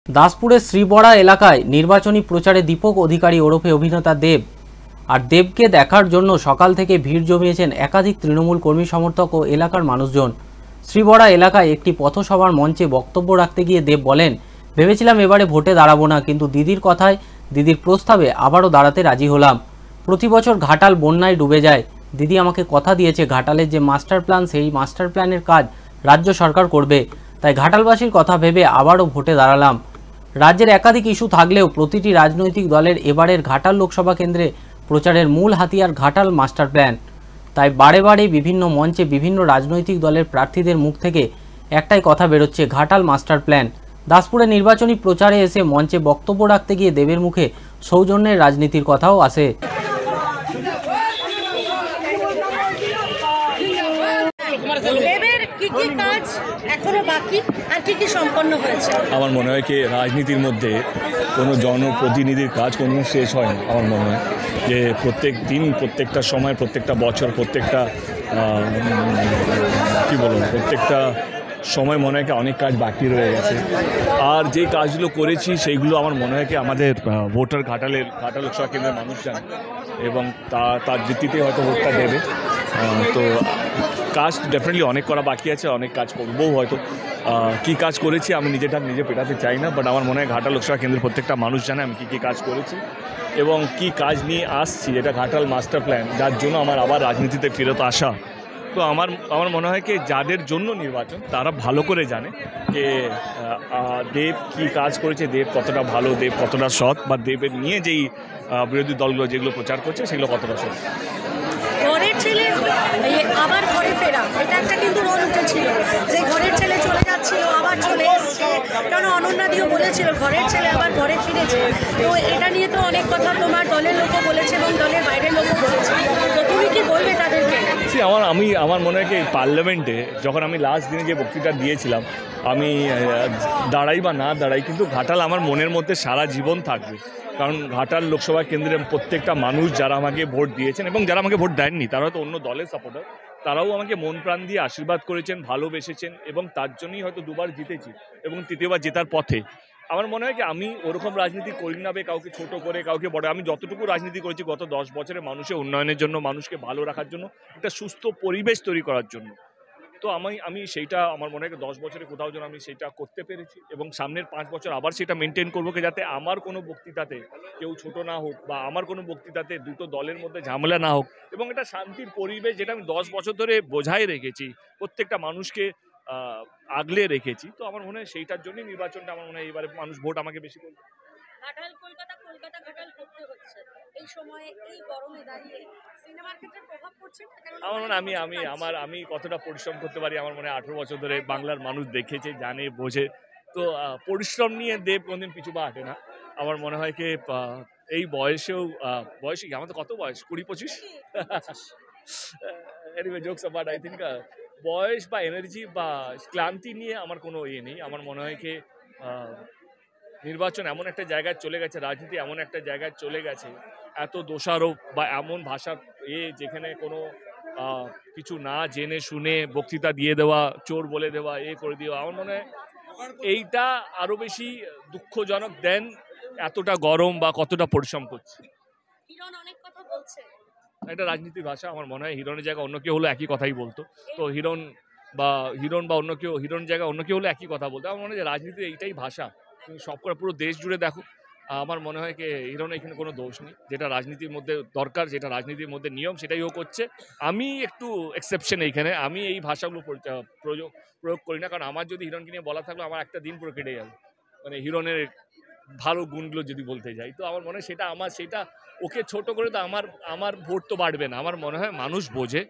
দাসপুরের শ্রীবড়া এলাকায় নির্বাচনী প্রচারে দীপক অধিকারী ওরফে অভিনেতা দেব আর দেবকে দেখার জন্য সকাল থেকে ভিড় জমিয়েছেন একাধিক তৃণমূল কর্মী সমর্থক ও এলাকার মানুষজন। শ্রীবড়া এলাকায় একটি পথসভার মঞ্চে বক্তব্য রাখতে গিয়ে দেব বলেন, ভেবেছিলাম এবারে ভোটে দাঁড়াবো না, কিন্তু দিদির কথায়, দিদির প্রস্তাবে আবারও দাঁড়াতে রাজি হলাম। প্রতি বছর ঘাটাল বন্যায় ডুবে যায়। দিদি আমাকে কথা দিয়েছে ঘাটালের যে মাস্টার প্ল্যান, সেই মাস্টার প্ল্যানের কাজ রাজ্য সরকার করবে। তাই ঘাটালবাসীর কথা ভেবে আবারও ভোটে দাঁড়ালাম। রাজ্যের একাধিক ইস্যু থাকলেও প্রতিটি রাজনৈতিক দলের এবারের ঘাটাল লোকসভা কেন্দ্রে প্রচারের মূল হাতিয়ার ঘাটাল মাস্টার প্ল্যান। তাই বারে বারে বিভিন্ন মঞ্চে বিভিন্ন রাজনৈতিক দলের প্রার্থীদের মুখ থেকে একটাই কথা বেরোচ্ছে, ঘাটাল মাস্টার প্ল্যান। দাসপুরে নির্বাচনী প্রচারে এসে মঞ্চে বক্তব্য রাখতে গিয়ে দেবের মুখে সৌজন্যের রাজনীতির কথাও আসে। আমার মনে হয় কি রাজনীতির মধ্যে কোনো জনপ্রতিনিধির কাজ কোনো শেষ হয় না। আমার মনে হয় যে প্রত্যেক দিন, প্রত্যেকটা সময়, প্রত্যেকটা বছর, প্রত্যেকটা প্রত্যেকটা সময় মনে হয় কি অনেক কাজ বাকি রয়ে গেছে। আর যে কাজগুলো করেছি সেইগুলো আমার মনে হয় কি আমাদের ভোটার ঘাটাল লোকসভা কেন্দ্রের মানুষ জানে এবং তার ভিত্তিতে হয়তো ভোটটা দেবে। তো কাজ ডেফিনেটলি অনেক করা বাকি আছে, অনেক কাজ করবো হয়তো। কী কাজ করেছি আমি নিজে পেটাতে চাই না, বাট আমার মনে হয় ঘাটাল লোকসভা কেন্দ্রের প্রত্যেকটা মানুষ জানে আমি কী কাজ করেছি এবং কী কাজ নিয়ে আসছি, যেটা ঘাটাল মাস্টার প্ল্যান, যার জন্য আমার আবার রাজনীতিতে ফেরত আসা। তো আমার মনে হয় কি যাদের জন্য নির্বাচন তারা ভালো করে জানে যে দেব কী কাজ করেছে, দেব কতটা ভালো, দেব কতটা সৎ, বা দেবের নিয়ে যেই বিরোধী দলগুলো যেগুলো প্রচার করছে সেগুলো কতটা সৎ। ঘরের ছেলে আবার ঘরে ফেরা, এটা একটা কিন্তু রোল উঠেছিল যে ঘরের ছেলে চলে যাচ্ছিল আবার চলে এসছে, কারণ অনন্যাদিও বলেছিল ঘরের ছেলে আবার ঘরে ফিরেছে। তো এটা নিয়ে তো অনেক কথা তোমার দলের লোকও বলেছে এবং দলের বাইরের লোকও বলেছে, তো তুমি কি বলবে তাদেরকে? আমার মনে হয় কি পার্লামেন্টে যখন আমি লাস্ট দিনে যে বক্তৃতা দিয়েছিলাম, আমি দাঁড়াই বা না দাঁড়াই, কিন্তু ঘাটাল আমার মনের মধ্যে সারা জীবন থাকবে। কারণ ঘাটাল লোকসভা কেন্দ্রের প্রত্যেকটা মানুষ যারা আমাকে ভোট দিয়েছেন এবং যারা আমাকে ভোট দেননি, তারা হয়তো অন্য দলের সাপোর্টার, তারাও আমাকে মন প্রাণ দিয়ে আশীর্বাদ করেছেন, ভালোবেসেছেন এবং তার জন্যই হয়তো দুবার জিতেছি এবং তৃতীয়বার জেতার পথে। আমার মনে হয় কি আমি ওরকম রাজনীতি করি না কাউকে ছোট করে, কাউকে বড়। আমি যতটুকু রাজনীতি করেছি গত 10 বছরে মানুষের উন্নয়নের জন্য, মানুষকে ভালো রাখার জন্য, একটা সুস্থ পরিবেশ তৈরি করার জন্য। তো আমি সেইটা আমার মনে হয় 10 বছরে কোথাও যেন আমি সেটা করতে পেরেছি এবং সামনের 5 বছর আবার সেটা মেনটেন করবো, যাতে আমার কোনো বক্তৃতাতে কেউ ছোট না হোক বা আমার কোনো বক্তৃতাতে দুটো দলের মধ্যে ঝামেলা না হোক এবং একটা শান্তির পরিবেশ, যেটা আমি 10 বছর ধরে বোঝাই রেখেছি, প্রত্যেকটা মানুষকে আগলে রেখেছি। তো আমার মনে হয় সেইটার জন্যই নির্বাচনটা, আমার মনে হয় এবারে মানুষ ভোট আমাকে বেশি করবে। ঘাটাল কলকাতা ঘাটাল করতে হচ্ছে এই সময়ে, এই গরমে দাঁড়িয়ে সিনেমার ক্ষেত্রে প্রভাব পড়ছে না? আমার মনে আমি কতটা পরিশ্রম করতে পারি, আমার মনে হয় 18 বছর ধরে বাংলার মানুষ দেখেছে, জানে, বোঝে। তো পরিশ্রম নিয়ে দেব কোনদিন পিছু পা হাঁটে না। আমার মনে হয় কি এই বয়সেও বয়সে কি আমাদের কত বয়স, 20-25 anyway jokes apart, I think বয়স বা এনার্জি বা ক্লান্তি নিয়ে আমার কোনো ইয়ে নেই। আমার মনে হয় কি নির্বাচন এমন একটা জায়গায় চলে গেছে, রাজনীতি এমন একটা জায়গায় চলে গেছে, এত দোষারোপ বা এমন ভাষার যেখানে কোনো কিছু না জেনে শুনে বক্তৃতা দিয়ে দেওয়া, চোর বলে দেওয়া, করে দেওয়া, আমার মনে হয় এইটা আরো বেশি দুঃখজনক দেন এতটা গরম বা কতটা পরিশ্রম করছে। এটা রাজনীতির ভাষা। আমার মনে হয় হিরণের জায়গায় অন্য কেউ হলো একই কথাই বলতো। তো হিরণ বা অন্য কেউ, হিরণ জায়গায় অন্য কেউ হলো একই কথা বলতো। আমার মনে হয় যে রাজনীতির এইটাই ভাষা। তুমি সব করে পুরো দেশ জুড়ে দেখো, আমার মনে হয় কি হিরণের এখানে কোনো দোষ নেই। যেটা রাজনীতির মধ্যে দরকার, যেটা রাজনীতির মধ্যে নিয়ম, সেটাই ও করছে। আমি একটু এক্সেপশন এইখানে, আমি এই ভাষাগুলো প্রয়োগ করি না, কারণ আমার যদি হিরণকে নিয়ে বলা থাকলো আমার একটা দিন পুরো কেটে যাবে, মানে হিরণের ভালো গুণগুলো যদি বলতে যাই। তো আমার মনে হয় সেটা ওকে ছোট করে তো আমার ভোট তো বাড়বে না। আমার মনে হয় মানুষ বোঝে